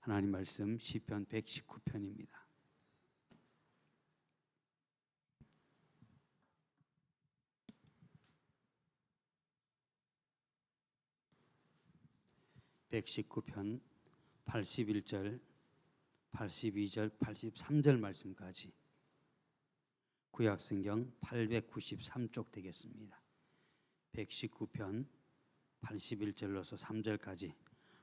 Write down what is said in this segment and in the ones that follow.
하나님 말씀 시편 119편입니다. (119편) 81절, 82절, 83절 말씀까지 구약성경 893쪽 되겠습니다. 119편 81절로서 3절까지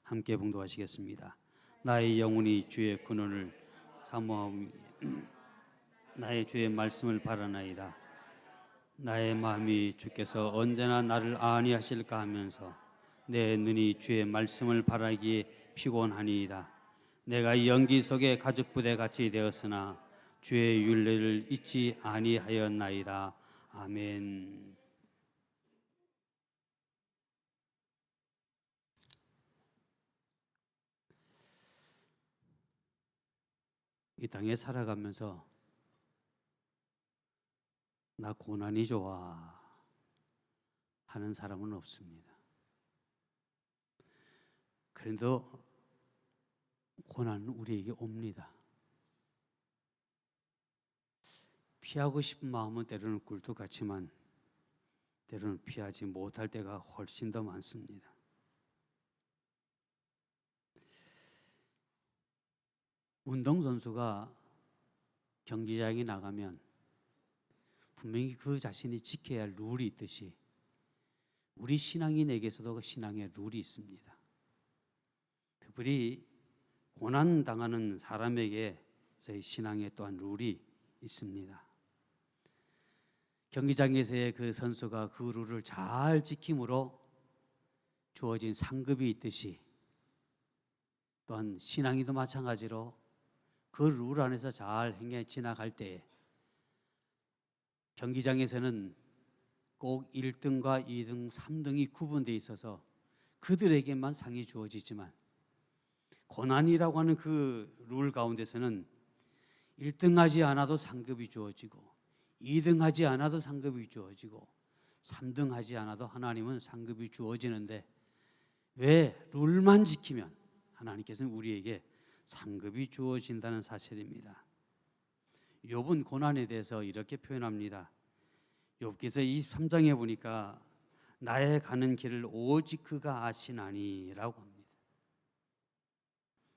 함께 봉독하시겠습니다. 나의 영혼이 주의 근원을 사모하오니 나의 주의 말씀을 바라나이다. 나의 마음이 주께서 언제나 나를 안위하실까 하면서 내 눈이 주의 말씀을 바라기에 피곤하니이다. 내가 연기 속에 가죽부대 같이 되었으나 주의 율례를 잊지 아니하였나이다. 아멘. 이 땅에 살아가면서 나 고난이 좋아 하는 사람은 없습니다. 그래도 고난은 우리에게 옵니다. 피하고 싶은 마음은 때로는 굴뚝 같지만 때로는 피하지 못할 때가 훨씬 더 많습니다. 운동선수가 경기장에 나가면 분명히 그 자신이 지켜야 할 룰이 있듯이 우리 신앙인에게서도 그 신앙의 룰이 있습니다. 특별히 고난당하는 사람에게서의 신앙에 또한 룰이 있습니다. 경기장에서의 그 선수가 그 룰을 잘 지킴으로 주어진 상급이 있듯이 또한 신앙인도 마찬가지로 그 룰 안에서 잘 행해 지나갈 때에 경기장에서는 꼭 1등과 2등, 3등이 구분되어 있어서 그들에게만 상이 주어지지만 고난이라고 하는 그 룰 가운데서는 1등하지 않아도 상급이 주어지고 2등하지 않아도 상급이 주어지고 3등하지 않아도 하나님은 상급이 주어지는데 왜 룰만 지키면 하나님께서는 우리에게 상급이 주어진다는 사실입니다. 욥은 고난에 대해서 이렇게 표현합니다. 욥기서 23장에 보니까 나의 가는 길을 오직 그가 아시나니 라고 합니다.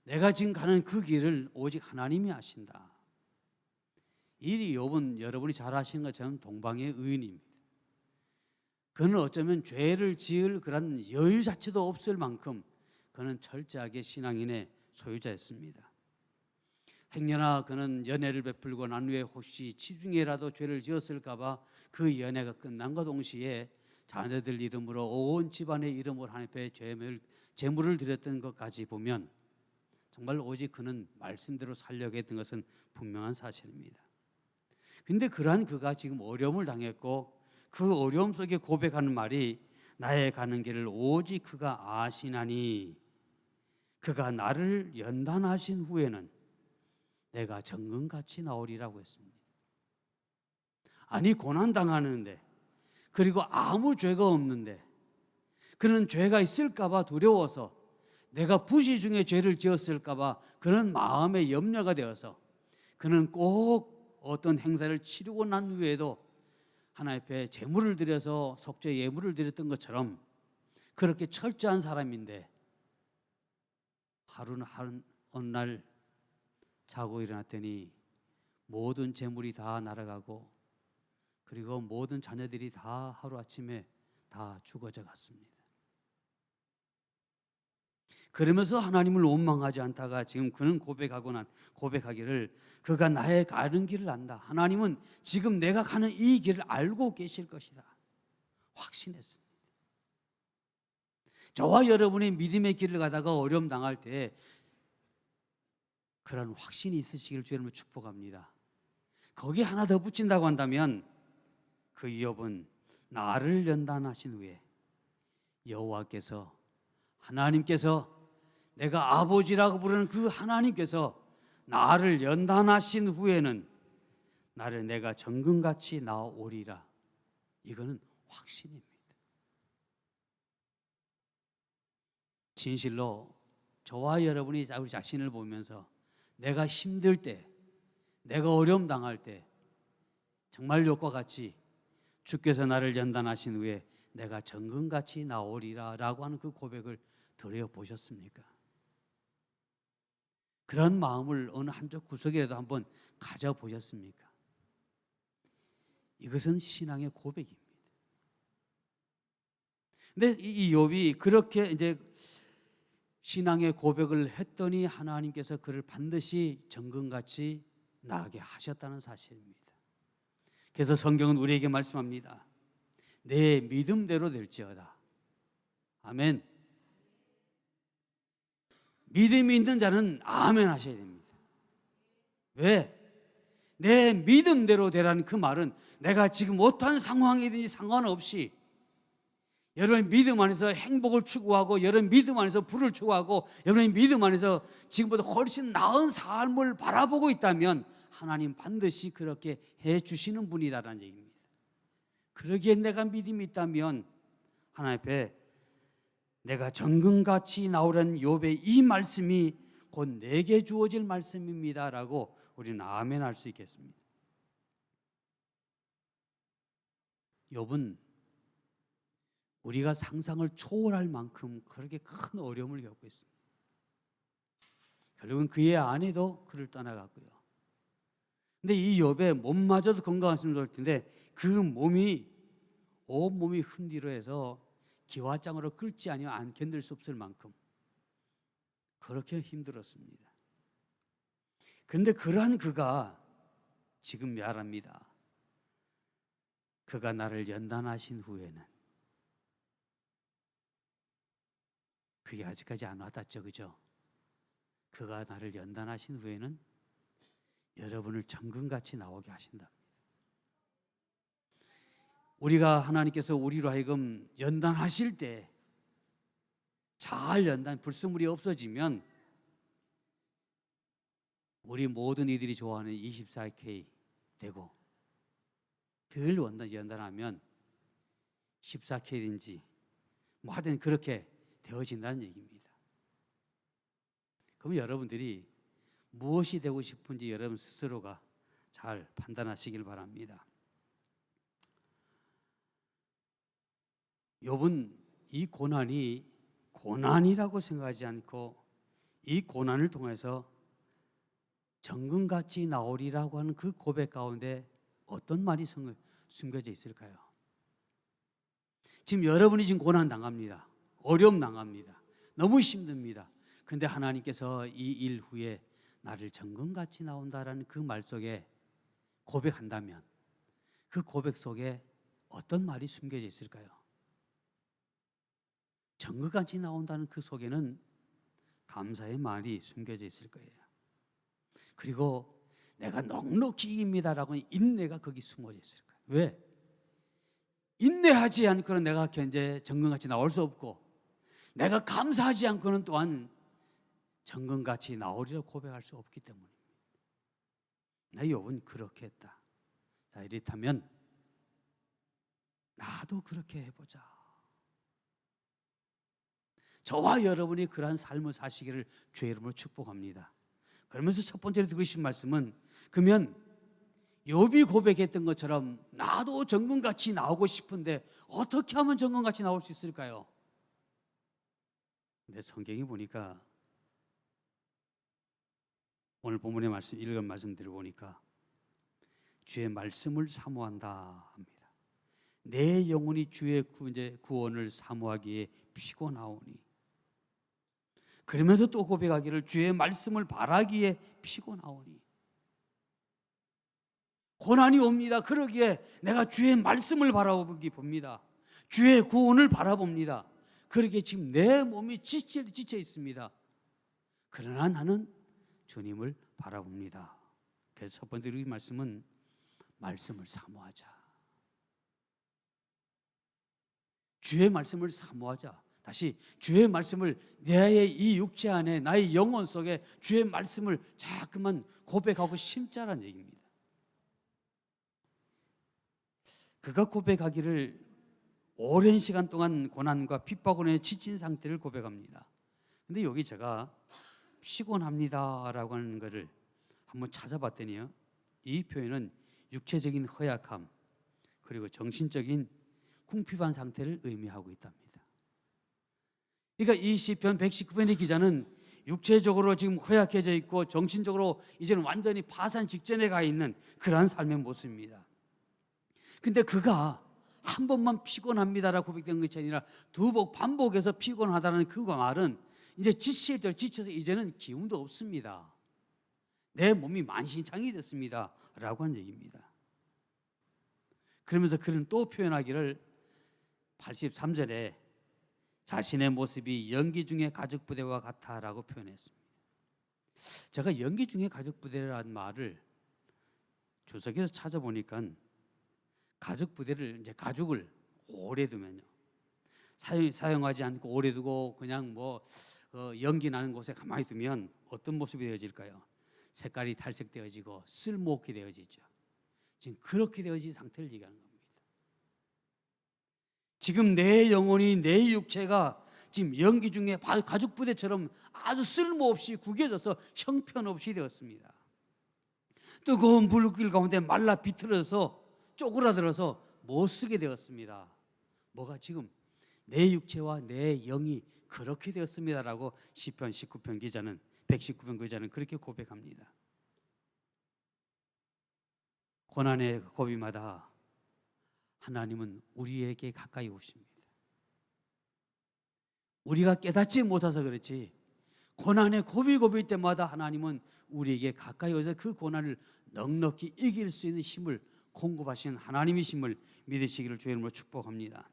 내가 지금 가는 그 길을 오직 하나님이 아신다. 이 욥은 여러분이 잘 아시는 것처럼 동방의 의인입니다. 그는 어쩌면 죄를 지을 그런 여유 자체도 없을 만큼 그는 철저하게 신앙인의 소유자였습니다. 행여나 그는 연애를 베풀고 난 후에 혹시 치중에라도 죄를 지었을까 봐 그 연애가 끝난과 동시에 자녀들 이름으로 온 집안의 이름으로 하나님 앞에 제물을 드렸던 것까지 보면 정말 오직 그는 말씀대로 살려고 했던 것은 분명한 사실입니다. 그런데 그러한 그가 지금 어려움을 당했고 그 어려움 속에 고백하는 말이 나의 가는 길을 오직 그가 아시나니 그가 나를 연단하신 후에는 내가 정금같이 나오리라고 했습니다. 아니 고난당하는데 그리고 아무 죄가 없는데 그는 죄가 있을까 봐 두려워서 내가 부시 중에 죄를 지었을까 봐 그런 마음의 염려가 되어서 그는 꼭 어떤 행사를 치르고 난 후에도 하나님 앞에 제물을 드려서 속죄 예물을 드렸던 것처럼 그렇게 철저한 사람인데 어느 날 자고 일어났더니 모든 재물이 다 날아가고 그리고 모든 자녀들이 다 하루아침에 다 죽어져 갔습니다. 그러면서 하나님을 원망하지 않다가 지금 그는 고백하기를 그가 나의 가는 길을 안다. 하나님은 지금 내가 가는 이 길을 알고 계실 것이다. 확신했습니다. 저와 여러분의 믿음의 길을 가다가 어려움 당할 때 그런 확신이 있으시길 주님을 축복합니다. 거기에 하나 더 붙인다고 한다면 그 욥은 나를 연단하신 후에 여호와께서 하나님께서 내가 아버지라고 부르는 그 하나님께서 나를 연단하신 후에는 나를 내가 정금같이 나오리라. 이거는 확신입니다. 진실로 저와 여러분이 우리 자신을 보면서 내가 힘들 때, 내가 어려움 당할 때 정말 욕과 같이 주께서 나를 연단하신 후에 내가 정금같이 나오리라 라고 하는 그 고백을 드려보셨습니까? 그런 마음을 어느 한쪽 구석이라도 한번 가져보셨습니까? 이것은 신앙의 고백입니다. 근데 이 욥이 그렇게 이제 신앙의 고백을 했더니 하나님께서 그를 반드시 정금같이 나게 하셨다는 사실입니다. 그래서 성경은 우리에게 말씀합니다. 내 믿음대로 될지어다. 아멘. 믿음이 있는 자는 아멘 하셔야 됩니다. 왜? 내 믿음대로 되라는 그 말은 내가 지금 어떠한 상황이든지 상관없이 여러분의 믿음 안에서 행복을 추구하고 여러분의 믿음 안에서 부를 추구하고 여러분의 믿음 안에서 지금보다 훨씬 나은 삶을 바라보고 있다면 하나님 반드시 그렇게 해 주시는 분이다라는 얘기입니다. 그러기에 내가 믿음이 있다면 하나님 앞에 내가 정금같이 나오라는 욥의 이 말씀이 곧 내게 주어질 말씀입니다라고 우리는 아멘 할 수 있겠습니다. 욥은 우리가 상상을 초월할 만큼 그렇게 큰 어려움을 겪고 있습니다. 결국은 그의 아내도 그를 떠나갔고요. 근데 이 욥의 몸마저도 건강했으면 좋을 텐데 그 몸이 온몸이 흠디로 해서 기와장으로 끓지 아니면 안 견딜 수 없을 만큼 그렇게 힘들었습니다. 그런데 그러한 그가 지금 말합니다. 그가 나를 연단하신 후에는 그게 아직까지 안 와닿죠, 그죠? 그가 나를 연단하신 후에는 여러분을 정금같이 나오게 하신다. 우리가 하나님께서 우리로 하여금 연단하실 때 잘 불순물이 없어지면 우리 모든 이들이 좋아하는 24K 되고 덜 연단하면 14K든지 뭐 하여튼 그렇게 되어진다는 얘기입니다. 그럼 여러분들이 무엇이 되고 싶은지 여러분 스스로가 잘 판단하시길 바랍니다. 욥은 이 고난이라고 생각하지 않고 이 고난을 통해서 정금같이 나오리라고 하는 그 고백 가운데 어떤 말이 숨겨져 있을까요? 지금 여러분이 지금 고난 당합니다. 어려움 당합니다. 너무 힘듭니다. 그런데 하나님께서 이 일 후에 나를 정금같이 나온다라는 그 말 속에 고백한다면 그 고백 속에 어떤 말이 숨겨져 있을까요? 정금같이 나온다는 그 속에는 감사의 말이 숨겨져 있을 거예요. 그리고 내가 넉넉히 이깁니다라고 인내가 거기 숨어져 있을 거예요. 왜? 인내하지 않고는 내가 정금같이 나올 수 없고 내가 감사하지 않고는 또한 정금같이 나오리라고 고백할 수 없기 때문입니다. 욥은 그렇게 했다. 자, 이렇다면 나도 그렇게 해보자. 저와 여러분이 그러한 삶을 사시기를 주의 이름으로 축복합니다. 그러면서 첫 번째로 드리고 싶은 말씀은 그러면 욥이 고백했던 것처럼 나도 정금같이 나오고 싶은데 어떻게 하면 정금같이 나올 수 있을까요? 근데 성경이 보니까 오늘 본문의 말씀 읽은 말씀 들어보니까 주의 말씀을 사모한다 합니다. 내 영혼이 주의 구원을 사모하기에 피곤하오니 그러면서 또 고백하기를 주의 말씀을 바라기에 피곤하오니 고난이 옵니다. 그러기에 내가 주의 말씀을 바라보기 봅니다. 주의 구원을 바라봅니다. 그러기에 지금 내 몸이 지쳐 있습니다. 그러나 나는 주님을 바라봅니다. 그래서 첫 번째 이 말씀은 말씀을 사모하자. 주의 말씀을 사모하자. 다시 주의 말씀을 나의 이 육체 안에 나의 영혼 속에 주의 말씀을 자꾸만 고백하고 심자라는 얘기입니다. 그가 고백하기를 오랜 시간 동안 고난과 핍박으로 지친 상태를 고백합니다. 근데 여기 제가 피곤합니다라고 하는 것을 한번 찾아봤더니요, 이 표현은 육체적인 허약함 그리고 정신적인 궁핍한 상태를 의미하고 있답니다. 그러니까 이 시편 119편의 기자는 육체적으로 지금 허약해져 있고 정신적으로 이제는 완전히 파산 직전에 가 있는 그러한 삶의 모습입니다. 근데 그가 한 번만 피곤합니다라고 고백된 것이 아니라 두 번 반복해서 피곤하다는 그 말은 이제 지칠 대로 지쳐서 이제는 기운도 없습니다. 내 몸이 만신창이 됐습니다 라고 하는 얘기입니다. 그러면서 그는 또 표현하기를 83절에 자신의 모습이 연기 중의 가죽 부대와 같아라고 표현했습니다. 제가 연기 중의 가죽 부대라는 말을 주석에서 찾아보니까 가죽 부대를 이제 가죽을 오래 두면요, 사용하지 않고 오래 두고 그냥 연기 나는 곳에 가만히 두면 어떤 모습이 되어질까요? 색깔이 탈색되어지고 쓸모없게 되어지죠. 지금 그렇게 되어진 상태를 얘기하는 겁니다. 지금 내 영혼이, 내 육체가 지금 연기 중에 가죽 부대처럼 아주 쓸모없이 구겨져서 형편없이 되었습니다. 뜨거운 불길 가운데 말라 비틀어서 쪼그라들어서 못 쓰게 되었습니다. 뭐가 지금 내 육체와 내 영이 그렇게 되었습니다라고 시편 19편 기자는 119편 기자는 그렇게 고백합니다. 고난의 고비마다 하나님은 우리에게 가까이 오십니다. 우리가 깨닫지 못해서 그렇지 고난의 고비 때마다 하나님은 우리에게 가까이 오셔서 그 고난을 넉넉히 이길 수 있는 힘을 공급하신 하나님이심을 믿으시기를 주의 이름으로 축복합니다.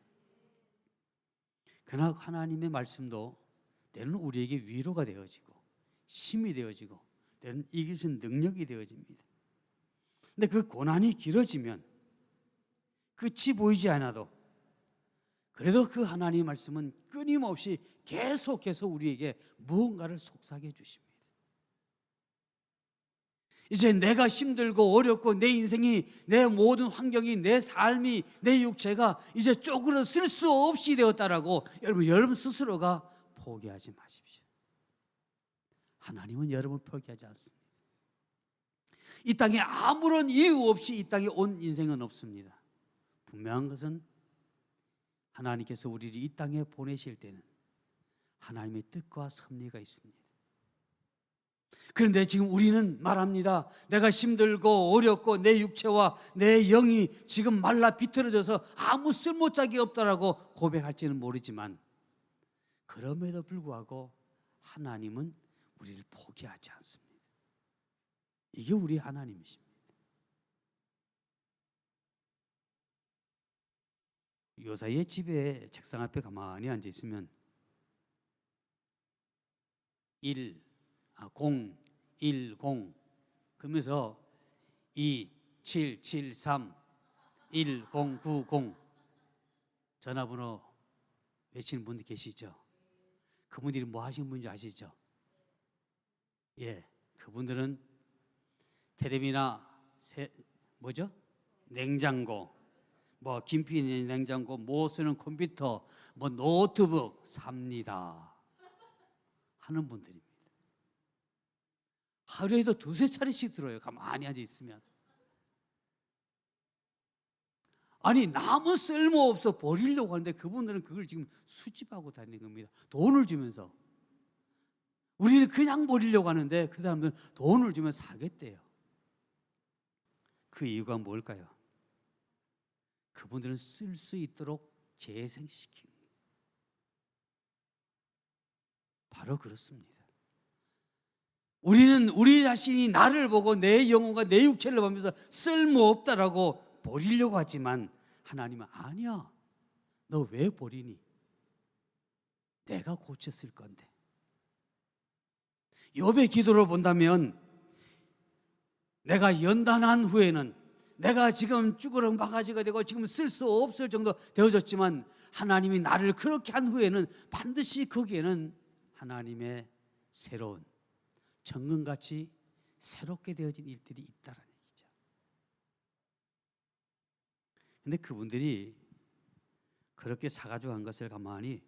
그러나 하나님의 말씀도 때로는 우리에게 위로가 되어지고 힘이 되어지고 때로는 이길 수 있는 능력이 되어집니다. 근데 그 고난이 길어지면 끝이 보이지 않아도 그래도 그 하나님의 말씀은 끊임없이 계속해서 우리에게 무언가를 속삭여 주십니다. 이제 내가 힘들고 어렵고 내 인생이, 내 모든 환경이, 내 삶이, 내 육체가 이제 쪼그려 쓸 수 없이 되었다라고 여러분 스스로가 포기하지 마십시오. 하나님은 여러분을 포기하지 않습니다. 이 땅에 아무런 이유 없이 이 땅에 온 인생은 없습니다. 분명한 것은 하나님께서 우리를 이 땅에 보내실 때는 하나님의 뜻과 섭리가 있습니다. 그런데 지금 우리는 말합니다. 내가 힘들고 어렵고 내 육체와 내 영이 지금 말라 비틀어져서 아무 쓸모짝이 없다라고 고백할지는 모르지만 그럼에도 불구하고 하나님은 우리를 포기하지 않습니다. 이게 우리 하나님이십니다. 요사이의 집에 책상 앞에 가만히 앉아 있으면 010 그러면서 2773 1090 전화번호 외치는 분들 계시죠? 그분들이 뭐 하시는 분인지 아시죠? 예, 그분들은 텔레비나 냉장고, 김피 냉장고, 쓰는 컴퓨터, 노트북 삽니다 하는 분들입니다. 하루에도 두세 차례씩 들어요. 가만히 앉아 있으면. 아니 남은 쓸모없어 버리려고 하는데 그분들은 그걸 지금 수집하고 다니는 겁니다. 돈을 주면서. 우리는 그냥 버리려고 하는데 그 사람들은 돈을 주면 사겠대요. 그 이유가 뭘까요? 그분들은 쓸 수 있도록 재생시키는 거예요. 바로 그렇습니다. 우리는 우리 자신이 나를 보고 내 영혼과 내 육체를 보면서 쓸모없다라고 버리려고 하지만 하나님은 아니야. 너 왜 버리니? 내가 고쳤을 건데. 욥의 기도를 본다면 내가 연단한 후에는 내가 지금 쭈그렁 바가지가 되고 지금 쓸 수 없을 정도 되어졌지만 하나님이 나를 그렇게 한 후에는 반드시 거기에는 하나님의 새로운 정금같이 새롭게 되어진 일들이 있다는 얘기죠. 근데 그분들이 그렇게 사가지고 한 것을 가만히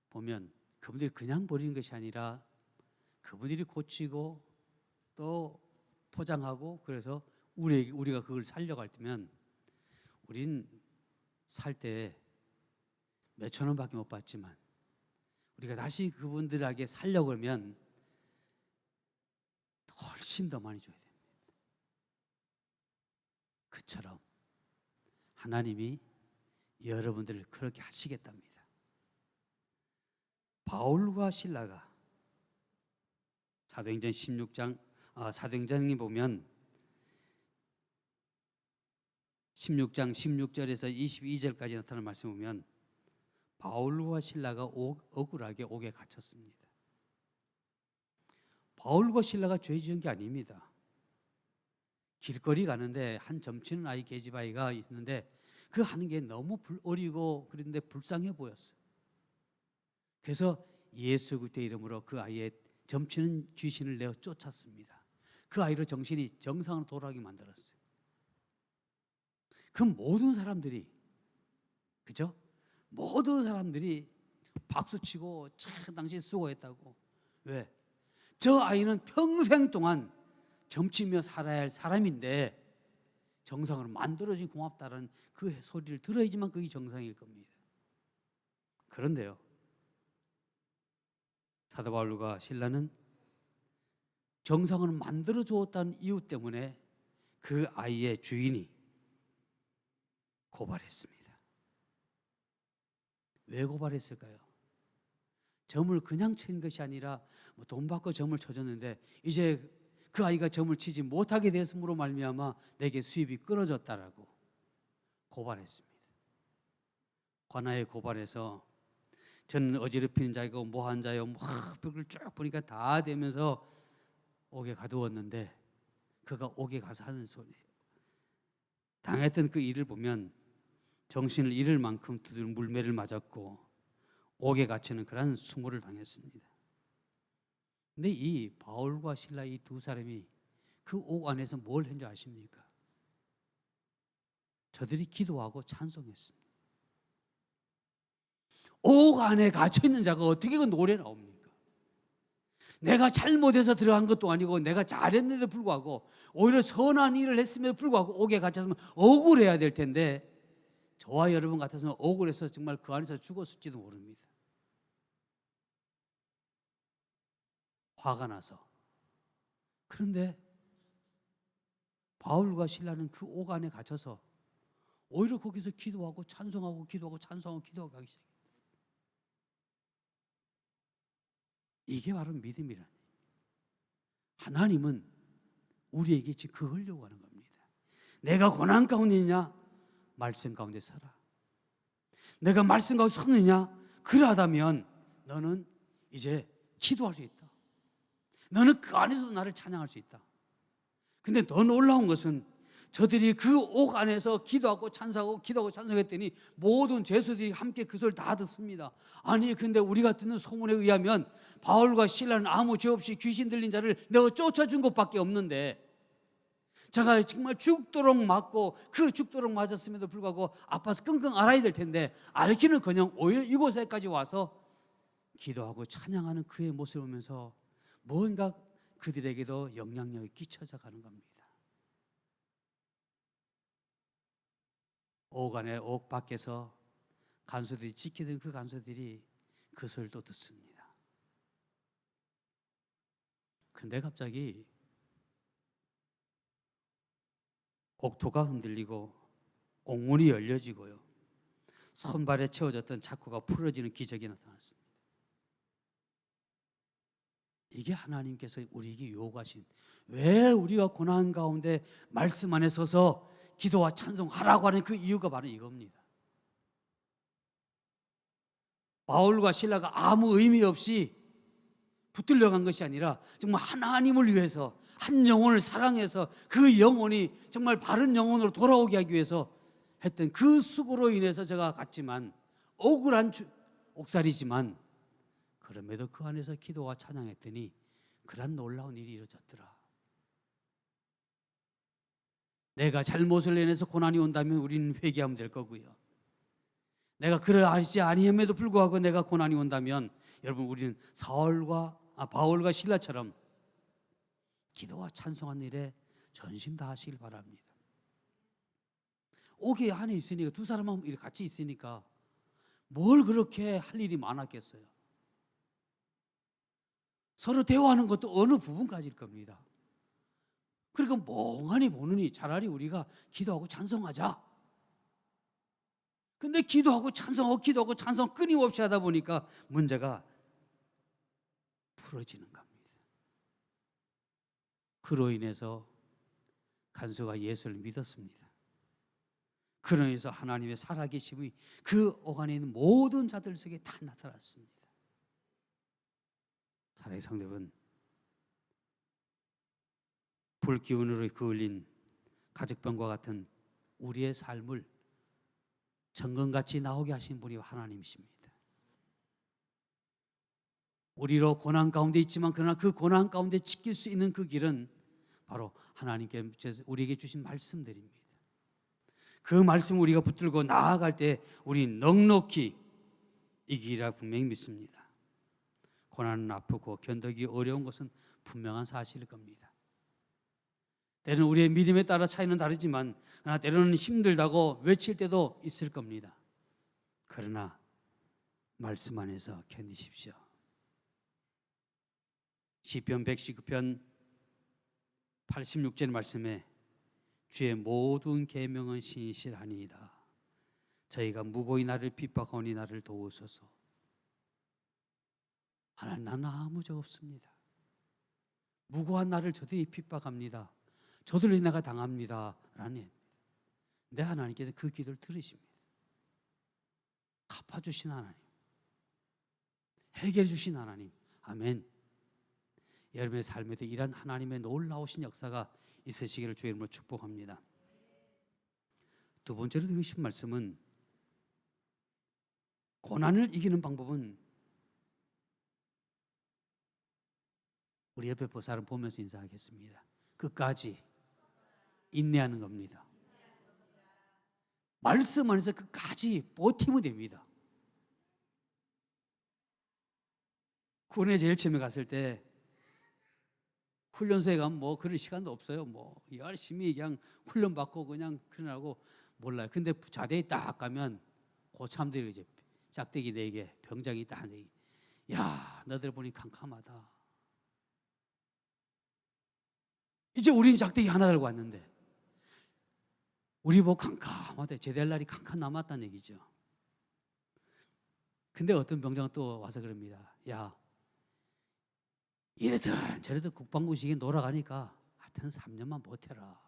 보면 그분들이 그냥 버리는 것이 아니라 그분들이 고치고 또 포장하고, 그래서 우리가 그걸 살려갈 때면 우린 살 때 몇천 원밖에 못 받지만 우리가 다시 그분들에게 살려고 그러면 훨씬 더 많이 줘야 됩니다. 그처럼 하나님이 여러분들을 그렇게 하시겠답니다. 바울과 실라가 사도행전 16장 사도행전에 보면 16장 16절에서 22절까지 나타나는 말씀 보면 바울과 실라가 억울하게 옥에 갇혔습니다. 바울과 실라가 죄 지은 게 아닙니다. 길거리 가는데 한 점치는 아이, 계집아이가 있는데 그 하는 게 너무 어리고 그런데 불쌍해 보였어요. 그래서 예수 그리스도의 이름으로 그 아이의 점치는 귀신을 내어 쫓았습니다. 그 아이로 정신이 정상으로 돌아가게 만들었어요. 그 모든 사람들이, 그죠? 모든 사람들이 박수치고 참 당신 수고했다고. 왜? 저 아이는 평생 동안 점치며 살아야 할 사람인데 정상으로 만들어진 고맙다라는 그 소리를 들어야지만 그게 정상일 겁니다. 그런데요, 사도 바울과 실라는 정상으로 만들어 주었다는 이유 때문에 그 아이의 주인이 고발했습니다. 왜 고발했을까요? 점을 그냥 친 것이 아니라 돈 받고 점을 쳐줬는데 이제 그 아이가 점을 치지 못하게 됐음으로 말미암아 내게 수입이 끊어졌다라고 고발했습니다. 관아에 고발해서 저는 어지럽히는 자이고 뭐한 자요, 벽을 쭉 보니까 다 되면서 옥에 가두었는데 그가 옥에 가서 하는 소리, 당했던 그 일을 보면 정신을 잃을 만큼 두들 물매를 맞았고 옥에 갇히는 그런 수모를 당했습니다. 근데 이 바울과 실라 이 두 사람이 그 옥 안에서 뭘 했는지 아십니까? 저들이 기도하고 찬송했습니다. 옥 안에 갇혀 있는 자가 어떻게 그 노래 나옵니까? 내가 잘못해서 들어간 것도 아니고 내가 잘했는데도 불구하고 오히려 선한 일을 했음에도 불구하고 옥에 갇혔으면 억울해야 될 텐데 저와 여러분 같아서는 억울해서 정말 그 안에서 죽었을지도 모릅니다. 화가 나서. 그런데 바울과 실라는 그 옥 안에 갇혀서 오히려 거기서 기도하고 찬송하고 기도하고 찬송하고 기도하고 하기 시작합니다. 이게 바로 믿음이라니. 하나님은 우리에게 지금 그걸려고 하는 겁니다. 내가 고난 가운데 있냐? 말씀 가운데 서라. 내가 말씀 가운데 섰느냐? 그러하다면 너는 이제 기도할 수 있다. 너는 그 안에서도 나를 찬양할 수 있다. 근데 더 놀라운 것은 저들이 그 옥 안에서 기도하고 찬송하고 기도하고 찬송했더니 모든 죄수들이 함께 그 소리를 다 듣습니다. 아니 근데 우리가 듣는 소문에 의하면 바울과 실라는 아무 죄 없이 귀신 들린 자를 내가 쫓아준 것밖에 없는데 제가 정말 죽도록 맞고 그 죽도록 맞았음에도 불구하고 아파서 끙끙 앓아야 될 텐데 앓기는커녕 오히려 이곳에까지 와서 기도하고 찬양하는 그의 모습을 보면서 뭔가 그들에게도 영향력이 끼쳐져 가는 겁니다. 옥 안에 옥 밖에서 간수들이 지키던 그 간수들이 그 소리를 또 듣습니다. 그런데 갑자기 옥토가 흔들리고 옥문이 열려지고요, 손발에 채워졌던 자쿠가 풀어지는 기적이 나타났습니다. 이게 하나님께서 우리에게 요구하신, 왜 우리가 고난 가운데 말씀 안에 서서 기도와 찬송하라고 하는 그 이유가 바로 이겁니다. 바울과 실라가 아무 의미 없이 붙들려 간 것이 아니라 정말 하나님을 위해서 한 영혼을 사랑해서 그 영혼이 정말 바른 영혼으로 돌아오게 하기 위해서 했던 그 수고로 인해서 제가 갔지만 억울한 옥살이지만 그럼에도 그 안에서 기도와 찬양했더니 그런 놀라운 일이 이루어졌더라. 내가 잘못을 인해서 고난이 온다면 우리는 회개하면 될 거고요, 내가 그러하지 아니함에도 불구하고 내가 고난이 온다면 여러분, 우리는 바울과 실라처럼 기도와 찬송하는 일에 전심 다하시길 바랍니다. 옥에 안에 있으니까 두 사람만 이렇게 같이 있으니까 뭘 그렇게 할 일이 많았겠어요. 서로 대화하는 것도 어느 부분까지일 겁니다. 그러니까 멍하니 보느니 차라리 우리가 기도하고 찬송하자. 근데 기도하고 찬송 끊임없이 하다 보니까 문제가 풀어지는 겁니다. 그로 인해서 간수가 예수를 믿었습니다. 그로 인해서 하나님의 살아계심이 그 옥 안에 있는 모든 자들 속에 다 나타났습니다. 사랑의 성도 여러분, 불기운으로 그을린 가죽병과 같은 우리의 삶을 정금같이 나오게 하신 분이 하나님이십니다. 우리로 고난 가운데 있지만 그러나 그 고난 가운데 지킬 수 있는 그 길은 바로 하나님께 우리에게 주신 말씀들입니다. 그 말씀을 우리가 붙들고 나아갈 때 우리는 넉넉히 이 길이라 분명히 믿습니다. 고난은 아프고 견디기 어려운 것은 분명한 사실일 겁니다. 때로는 우리의 믿음에 따라 차이는 다르지만 그러나 때로는 힘들다고 외칠 때도 있을 겁니다. 그러나 말씀 안에서 견디십시오. 시편 119편 86절 말씀에 주의 모든 계명은 신실하니이다. 저희가 무고히 나를 핍박하오니 나를 도우소서. 하나님, 나는 아무 적 없습니다. 무고한 나를 저들이 핍박합니다. 저들로 내가 당합니다. 라는 내 하나님께서 그 기도를 들으십니다. 갚아주신 하나님, 해결해 주신 하나님, 아멘. 여러분의 삶에도 이런 하나님의 놀라우신 역사가 있으시기를 주의 이름으로 축복합니다. 두 번째로 드리고 싶은 말씀은 고난을 이기는 방법은 우리 옆에 본 사람 보면서 인사하겠습니다. 끝까지 인내하는 겁니다. 말씀 안에서 끝까지 버티면 됩니다. 군에 제일 처음에 갔을 때 훈련소에 가면 뭐 그럴 시간도 없어요. 뭐 열심히 그냥 훈련 받고 그냥 그러라고 몰라요. 근데 자대에 딱 가면 고참들이 이제 짝대기 4개, 병장이 딱 4개. 야, 너들 보니 캄캄하다. 이제 우리는 짝대기 하나 들고 왔는데 우리 보고 캄캄하다. 제대할 날이 캄캄 남았다는 얘기죠. 근데 어떤 병장은 또 와서 그럽니다. 야, 이래든 저래든 국방부 시기에 놀아가니까 하여튼 3년만 버텨라.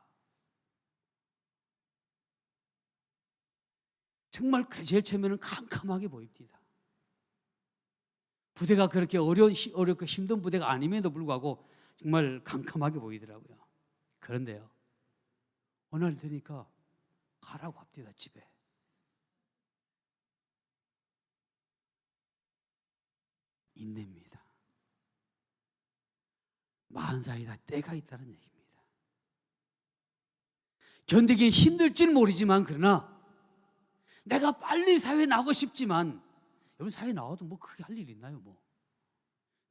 정말 제일 처음에는 캄캄하게 보입니다. 부대가 그렇게 어렵고 힘든 부대가 아님에도 불구하고 정말 캄캄하게 보이더라고요. 그런데요, 어느 날 되니까 가라고 합니다. 집에. 인내입니다. 만사이다 때가 있다는 얘기입니다. 견디기는 힘들지는 모르지만 그러나 내가 빨리 사회에 나가고 싶지만 여러분, 사회에 나와도 뭐 크게 할 일 있나요? 뭐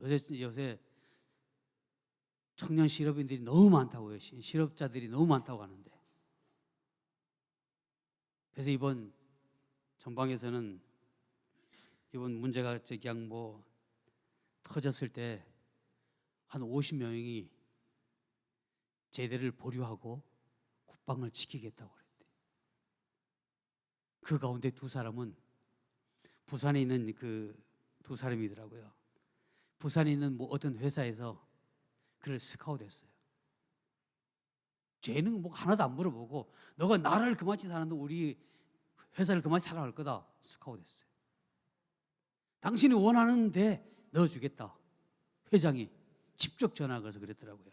요새 청년 실업인들이 너무 많다고요. 실업자들이 너무 많다고 하는데, 그래서 이번 전방에서는 이번 문제가 그냥 뭐 터졌을 때 한 50명이 제대를 보류하고 국방을 지키겠다고 그랬대. 그 가운데 2사람은 부산에 있는 그 2사람이더라고요. 부산에 있는 뭐 어떤 회사에서 그를 스카우트했어요. 죄는 뭐 하나도 안 물어보고 너가 나라를 그만치 사는데 우리 회사를 그만치 사랑할 거다. 스카우트했어요. 당신이 원하는데 넣어주겠다. 회장이 직접 전화가 와서 그랬더라고요.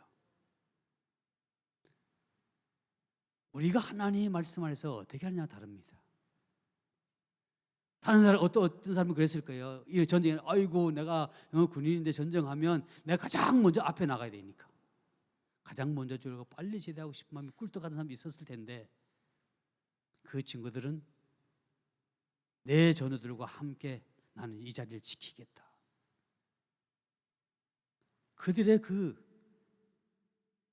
우리가 하나님의 말씀 안에서 어떻게 하느냐 다릅니다. 다른 사람, 어떤 사람은 그랬을 거예요. 이 전쟁에 아이고 내가 군인인데 전쟁하면 내가 가장 먼저 앞에 나가야 되니까 가장 먼저 주려고 빨리 제대하고 싶은 마음이 꿀떡 같은 사람이 있었을 텐데, 그 친구들은 내 전우들과 함께 나는 이 자리를 지키겠다. 그들의 그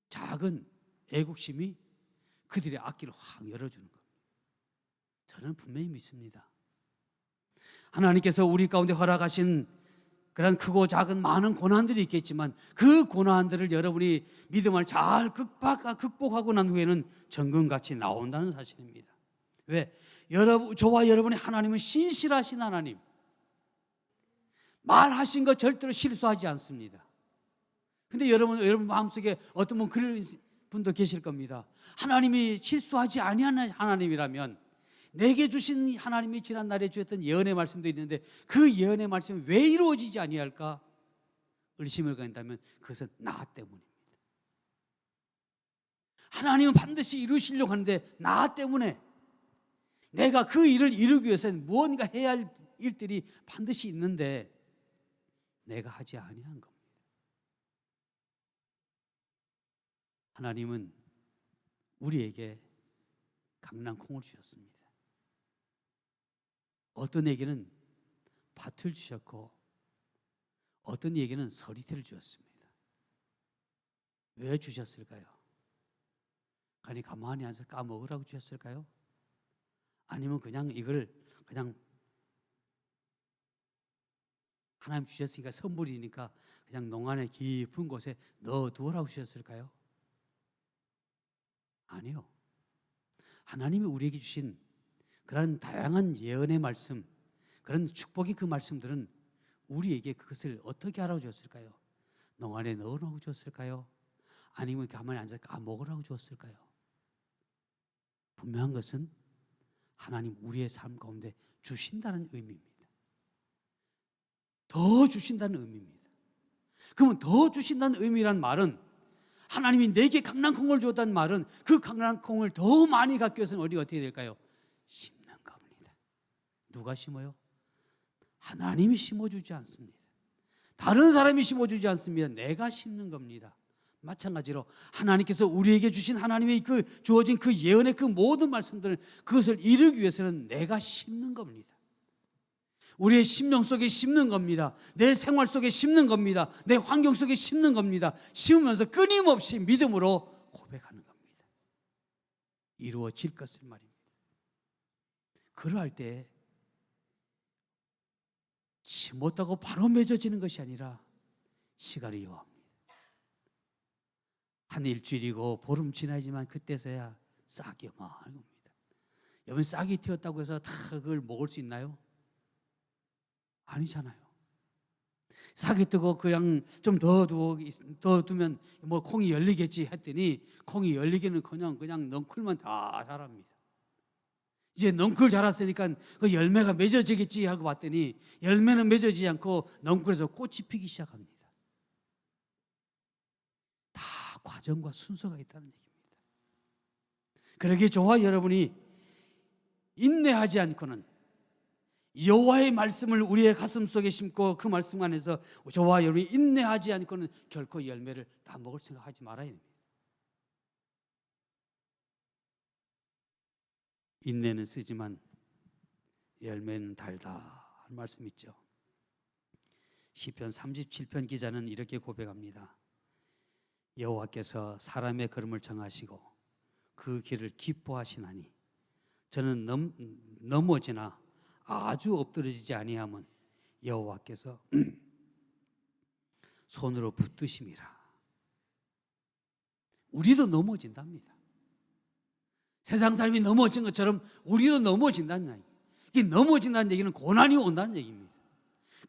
작은 애국심이 그들의 앞길을 확 열어주는 겁니다. 저는 분명히 믿습니다. 하나님께서 우리 가운데 허락하신 그런 크고 작은 많은 고난들이 있겠지만 그 고난들을 여러분이 믿음 안에 잘 극복하고 난 후에는 정금같이 나온다는 사실입니다. 왜? 저와 여러분의 하나님은 신실하신 하나님, 말하신 것 절대로 실수하지 않습니다. 근데 여러분 마음속에 어떤 분 그런 분도 계실 겁니다. 하나님이 실수하지 아니하는 하나님이라면 내게 주신 하나님이 지난날에 주셨던 예언의 말씀도 있는데 그 예언의 말씀이 왜 이루어지지 아니할까 의심을 갖는다면 그것은 나 때문입니다. 하나님은 반드시 이루시려고 하는데 나 때문에 내가 그 일을 이루기 위해서는 무언가 해야 할 일들이 반드시 있는데 내가 하지 아니한 겁니다. 하나님은 우리에게 강낭콩을 주셨습니다. 어떤 에게는 밭을 주셨고 어떤 에게는 서리태를 주셨습니다. 왜 주셨을까요? 아니 가만히 앉아서 까먹으라고 주셨을까요? 아니면 그냥 이걸 그냥 하나님 주셨으니까 선물이니까 그냥 농안의 깊은 곳에 넣어두라고 주셨을까요? 아니요. 하나님이 우리에게 주신 그런 다양한 예언의 말씀, 그런 축복의 그 말씀들은 우리에게 그것을 어떻게 하라고 주었을까요? 농안에 넣어놓고 주었을까요? 아니면 가만히 앉아서 까먹으라고 주었을까요? 분명한 것은 하나님 우리의 삶 가운데 주신다는 의미입니다. 더 주신다는 의미입니다. 그러면 더 주신다는 의미란 말은 하나님이 내게 강낭콩을 줬다는 말은 그 강낭콩을 더 많이 갖기 위해서는 우리가 어떻게 될까요? 심는 겁니다. 누가 심어요? 하나님이 심어주지 않습니다. 다른 사람이 심어주지 않습니다. 내가 심는 겁니다. 마찬가지로 하나님께서 우리에게 주신 하나님의 그 주어진 그 예언의 그 모든 말씀들을 그것을 이루기 위해서는 내가 심는 겁니다. 우리의 심령 속에 심는 겁니다. 내 생활 속에 심는 겁니다. 내 환경 속에 심는 겁니다. 심으면서 끊임없이 믿음으로 고백하는 겁니다. 이루어질 것을 말입니다. 그러할 때 심었다고 바로 맺어지는 것이 아니라 시간이 요합니다. 한 일주일이고 보름 지나지만 그때서야 싹이 많이 옵니다. 여러분 싹이 튀었다고 해서 다 그걸 먹을 수 있나요? 아니잖아요. 싹이 뜨고 그냥 좀 더 두면 뭐 콩이 열리겠지 했더니 콩이 열리기는커녕 그냥 넝쿨만 다 자랍니다. 이제 넝쿨 자랐으니까 그 열매가 맺어지겠지 하고 봤더니 열매는 맺어지지 않고 넝쿨에서 꽃이 피기 시작합니다. 다 과정과 순서가 있다는 얘기입니다. 그러기에 저와 여러분이 인내하지 않고는 여호와의 말씀을 우리의 가슴 속에 심고 그 말씀 안에서 저와 여러분이 인내하지 않고는 결코 열매를 다 먹을 생각하지 말아야 됩니다. 인내는 쓰지만 열매는 달다 하는 말씀 있죠. 시편 37편 기자는 이렇게 고백합니다. 여호와께서 사람의 걸음을 정하시고 그 길을 기뻐하시나니 저는 넘어지나 아주 엎드러지지 아니함은 여호와께서 손으로 붙드심이라. 우리도 넘어진답니다. 세상 사람이 넘어진 것처럼 우리도 넘어진다는 얘기예요. 이게 넘어진다는 얘기는 고난이 온다는 얘기입니다.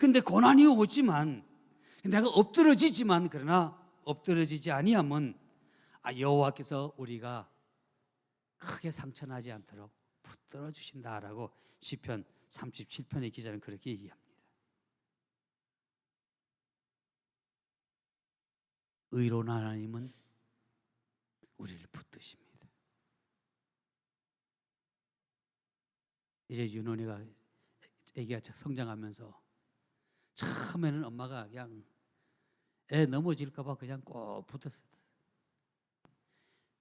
근데 고난이 오지만 내가 엎드러지지만 그러나 엎드러지지 아니함은 여호와께서 우리가 크게 상처나지 않도록 붙들어 주신다라고 시편 37편의 기자는 그렇게 얘기합니다. 의로운 하나님은 우리를 붙드십니다. 이제 윤원이가 애기가 성장하면서 처음에는 엄마가 그냥 애 넘어질까 봐 그냥 꼭 붙었어요.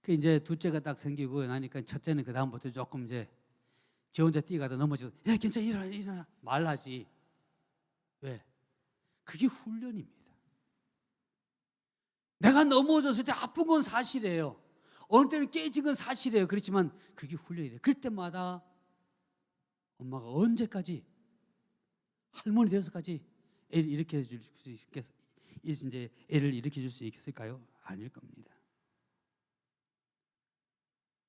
그 이제 둘째가 딱 생기고 나니까 첫째는 그 다음부터 조금 이제 지 혼자 뛰어가다 넘어지고 야 괜찮아 일어나 말하지. 왜? 그게 훈련입니다. 내가 넘어졌을 때 아픈 건 사실이에요. 어느 때는 깨진 건 사실이에요. 그렇지만 그게 훈련이 돼요. 그럴 때마다 엄마가 언제까지, 할머니 되어서까지 애를 일으켜 줄 수 있겠어요? 이제 애를 일으켜 줄 수 있을까요? 아닐 겁니다.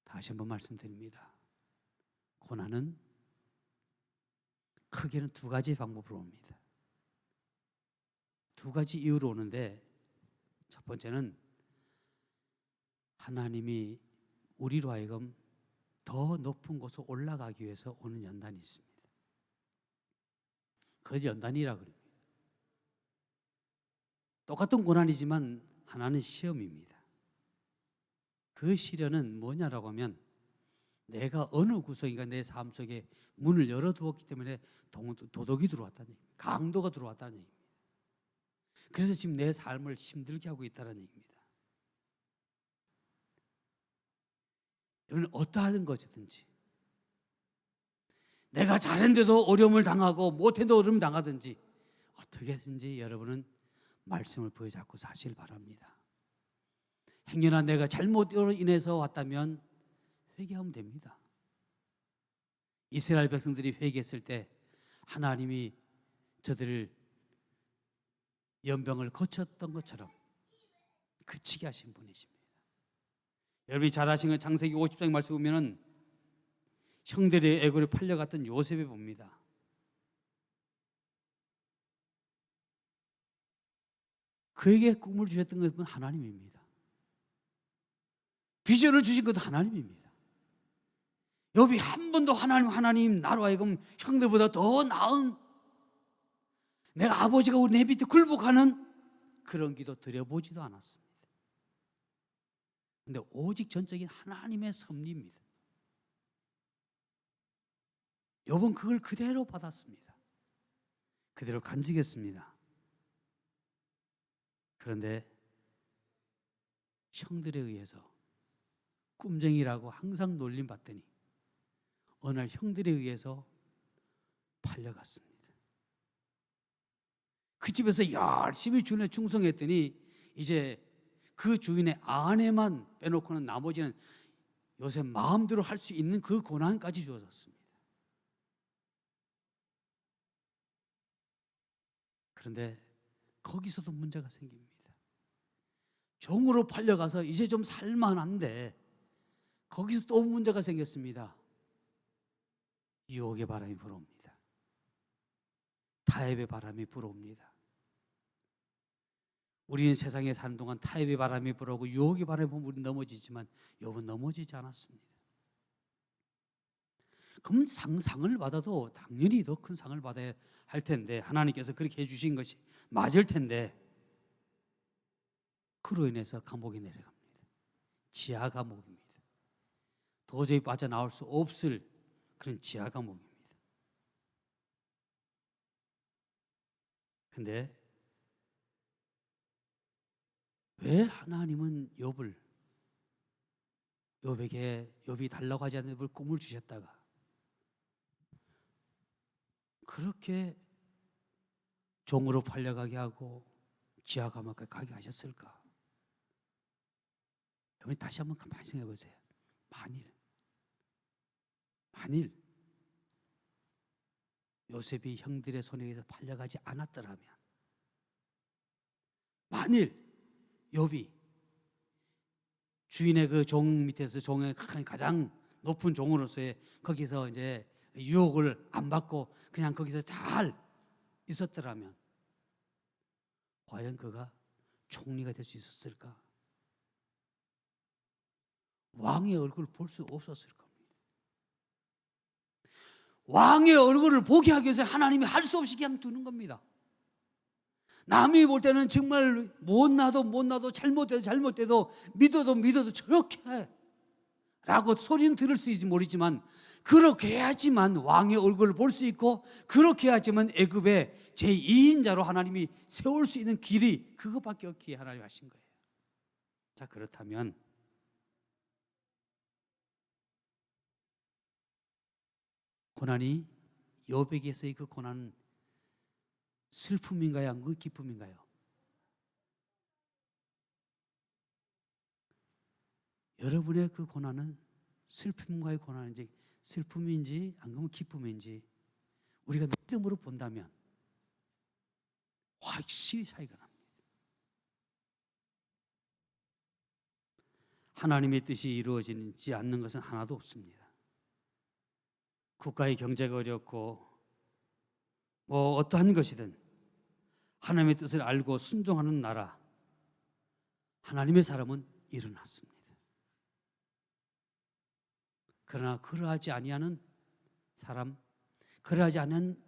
다시 한번 말씀드립니다. 고난은 크게는 두 가지 방법으로 옵니다. 두 가지 이유로 오는데, 첫 번째는 하나님이 우리로 하여금 더 높은 곳으로 올라가기 위해서 오는 연단이 있습니다. 그 연단이라고 합니다. 똑같은 고난이지만 하나는 시험입니다. 그 시련은 뭐냐라고 하면, 내가 어느 구석인가 내 삶 속에 문을 열어두었기 때문에 도덕이 들어왔다는 얘기입니다. 강도가 들어왔다는 얘기입니다. 그래서 지금 내 삶을 힘들게 하고 있다는 얘기입니다. 여러분, 어떠하든 것이든지, 내가 잘했는데도 어려움을 당하고 못했는데도 어려움을 당하든지, 어떻게 해서든지 여러분은 말씀을 부여잡고 사실 바랍니다. 행여나 내가 잘못으로 인해서 왔다면 회개하면 됩니다. 이스라엘 백성들이 회개했을 때 하나님이 저들을 연병을 거쳤던 것처럼 그치게 하신 분이십니다. 여러분이 잘 아시는 창세기 50장 말씀 보면은 형들의 애고로 팔려갔던 요셉을 봅니다. 그에게 꿈을 주셨던 것은 하나님입니다. 비전을 주신 것도 하나님입니다. 욥이 한 번도 하나님 나로 하여금 형들보다 더 나은, 내가 아버지가 우리 내 밑에 굴복하는 그런 기도 드려보지도 않았습니다. 그런데 오직 전적인 하나님의 섭리입니다. 욥은 그걸 그대로 받았습니다. 그대로 간직했습니다. 그런데 형들에 의해서 꿈쟁이라고 항상 놀림받더니 어느 날 형들에 의해서 팔려갔습니다. 그 집에서 열심히 주인에 충성했더니 이제 그 주인의 아내만 빼놓고는 나머지는 요새 마음대로 할 수 있는 그 고난까지 주어졌습니다. 그런데 거기서도 문제가 생깁니다. 종으로 팔려가서 이제 좀 살만한데 거기서 또 문제가 생겼습니다. 유혹의 바람이 불어옵니다. 타협의 바람이 불어옵니다. 우리는 세상에 사는 동안 타협의 바람이 불어오고 유혹의 바람이 불면 우리는 넘어지지만 욥은 넘어지지 않았습니다. 그럼 상을 받아도 당연히 더 큰 상을 받아야 할 텐데, 하나님께서 그렇게 해주신 것이 맞을 텐데, 그로 인해서 감옥에 내려갑니다. 지하 감옥입니다. 도저히 빠져나올 수 없을 그런 지하 감옥입니다. 근데 왜 하나님은 욥에게 욥이 달라고 하지 않는 꿈을 주셨다가 그렇게 종으로 팔려가게 하고 지하 감옥에 가게 하셨을까? 여러분 다시 한번 가만히 생각해 보세요. 만일 요셉이 형들의 손에 의해서 팔려가지 않았더라면, 만일 욥이 주인의 그 종 밑에서 종의 가장 높은 종으로서의 거기서 이제 유혹을 안 받고 그냥 거기서 잘 있었더라면 과연 그가 총리가 될 수 있었을까? 왕의 얼굴을 볼 수 없었을 겁니다. 왕의 얼굴을 보게 하기 위해서 하나님이 할 수 없이 그냥 두는 겁니다. 남이 볼 때는 정말 못나도 잘못돼도 믿어도 저렇게 해 라고 소리는 들을 수 있을지 모르지만, 그렇게 해야지만 왕의 얼굴을 볼 수 있고, 그렇게 해야지만 애굽의 제2인자로 하나님이 세울 수 있는 길이 그것밖에 없기에 하나님이 하신 거예요. 자, 그렇다면 고난이, 욥에게서의 그 고난은 슬픔인가요? 기쁨인가요? 여러분의 그 고난은 슬픔과의 고난인지 슬픔인지 안 그러면 기쁨인지 우리가 믿음으로 본다면 확실히 차이가 납니다. 하나님의 뜻이 이루어지지 않는 것은 하나도 없습니다. 국가의 경제가 어렵고 어떠한 것이든 하나님의 뜻을 알고 순종하는 나라, 하나님의 사람은 일어났습니다. 그러나 그러하지 아니하는 사람, 그러하지 않은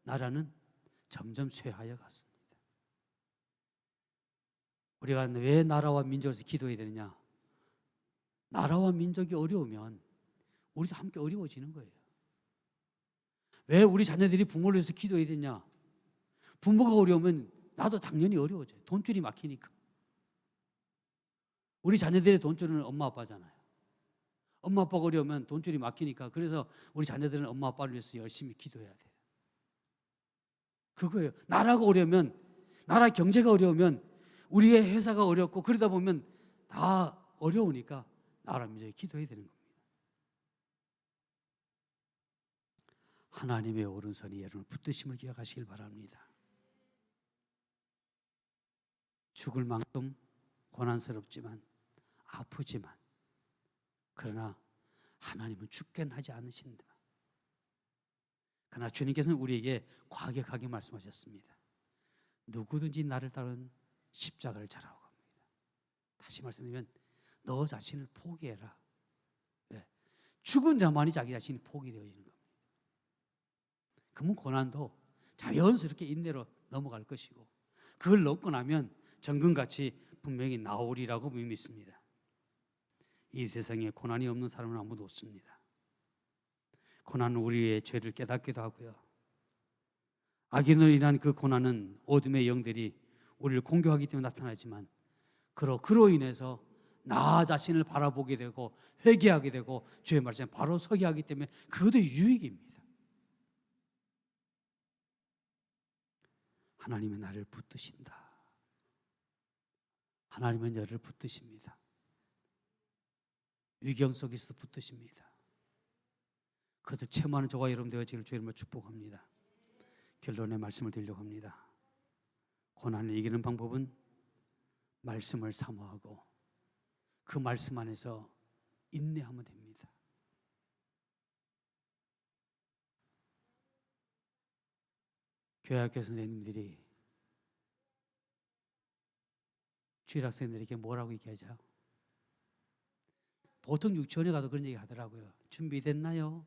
나라는 점점 쇠하여 갔습니다. 우리가 왜 나라와 민족에서 기도해야 되느냐? 나라와 민족이 어려우면 우리도 함께 어려워지는 거예요. 왜 우리 자녀들이 부모를 위해서 기도해야 되냐? 부모가 어려우면 나도 당연히 어려워져요. 돈줄이 막히니까. 우리 자녀들의 돈줄은 엄마 아빠잖아요. 엄마 아빠가 어려우면 돈줄이 막히니까 그래서 우리 자녀들은 엄마 아빠를 위해서 열심히 기도해야 돼요. 그거예요. 나라가 어려우면, 나라 경제가 어려우면, 우리의 회사가 어렵고 그러다 보면 다 어려우니까 나라 민족이 기도해야 되는 겁니다. 하나님의 오른손이 여러분을 붙드심을 기억하시길 바랍니다. 죽을 만큼 고난스럽지만 아프지만 그러나 하나님은 죽게는 하지 않으신다. 그러나 주님께서는 우리에게 과격하게 말씀하셨습니다. 누구든지 나를 따르는 십자가를 자라고 합니다. 다시 말씀드리면 너 자신을 포기해라. 왜? 죽은 자만이 자기 자신이 포기되어지는 겁니다. 그러면 고난도 자연스럽게 인내로 넘어갈 것이고 그걸 넘고 나면 정금같이 분명히 나오리라고 믿습니다. 이 세상에 고난이 없는 사람은 아무도 없습니다. 고난은 우리의 죄를 깨닫기도 하고요. 악인으로 인한 그 고난은 어둠의 영들이 우리를 공격하기 때문에 나타나지만 그로 인해서 나 자신을 바라보게 되고 회개하게 되고 주의 말씀에 바로 서게 하기 때문에 그것도 유익입니다. 하나님은 나를 붙드신다. 하나님은 너를 붙드십니다. 위경 속에서도 붙드십니다. 그것을 체험하는 저와 여러분 되어지기를 주의 이름으로 축복합니다. 결론의 말씀을 드리려고 합니다. 고난을 이기는 방법은 말씀을 사모하고 그 말씀 안에서 인내하면 됩니다. 교회학교 선생님들이 주일학생들에게 뭐라고 얘기하죠? 보통 유치원에 가도 그런 얘기 하더라고요. 준비됐나요?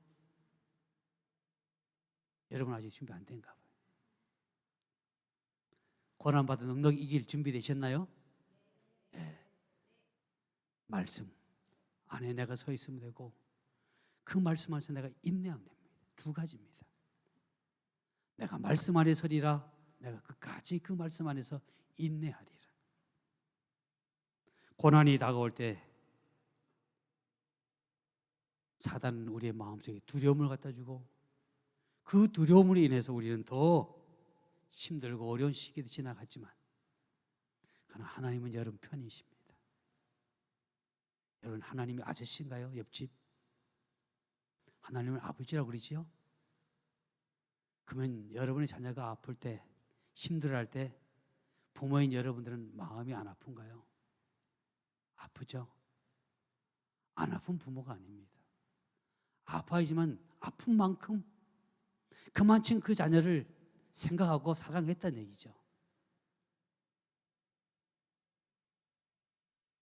여러분 아직 준비 안 된가 봐요. 고난받은 넉넉히 이길 준비되셨나요? 네. 말씀 안에 내가 서 있으면 되고 그 말씀 안에서 내가 인내하면 됩니다. 두 가지입니다. 내가 말씀 안에 서리라. 내가 끝까지 그 말씀 안에서 인내하리라. 고난이 다가올 때 사단은 우리의 마음속에 두려움을 갖다 주고 그 두려움으로 인해서 우리는 더 힘들고 어려운 시기도 지나갔지만 그러나 하나님은 여러분 편이십니다. 여러분 하나님이 아저씨인가요? 옆집? 하나님은 아버지라고 그러지요? 그러면 여러분의 자녀가 아플 때 힘들어할 때 부모인 여러분들은 마음이 안 아픈가요? 아프죠? 안 아픈 부모가 아닙니다. 아파하지만 아픈 만큼 그만큼 그 자녀를 생각하고 사랑했다는 얘기죠.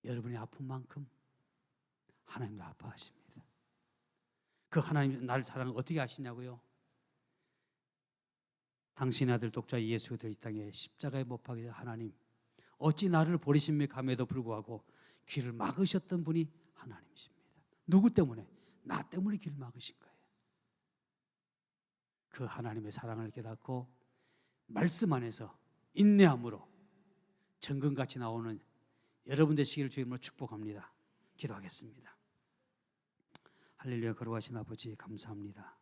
여러분이 아픈 만큼 하나님도 아파하십니다. 그 하나님 나를 사랑을 어떻게 아시냐고요? 당신의 아들 독자 예수 그리스도 이 땅에 십자가에 못 박혀 하나님 어찌 나를 버리십니까 함에도 불구하고 길을 막으셨던 분이 하나님이십니다. 누구 때문에? 나 때문에 길을 막으신 거예요. 그 하나님의 사랑을 깨닫고 말씀 안에서 인내함으로 정금같이 나오는 여러분 되시기를 주님으로 축복합니다. 기도하겠습니다. 할렐루야. 거룩하신 아버지 감사합니다.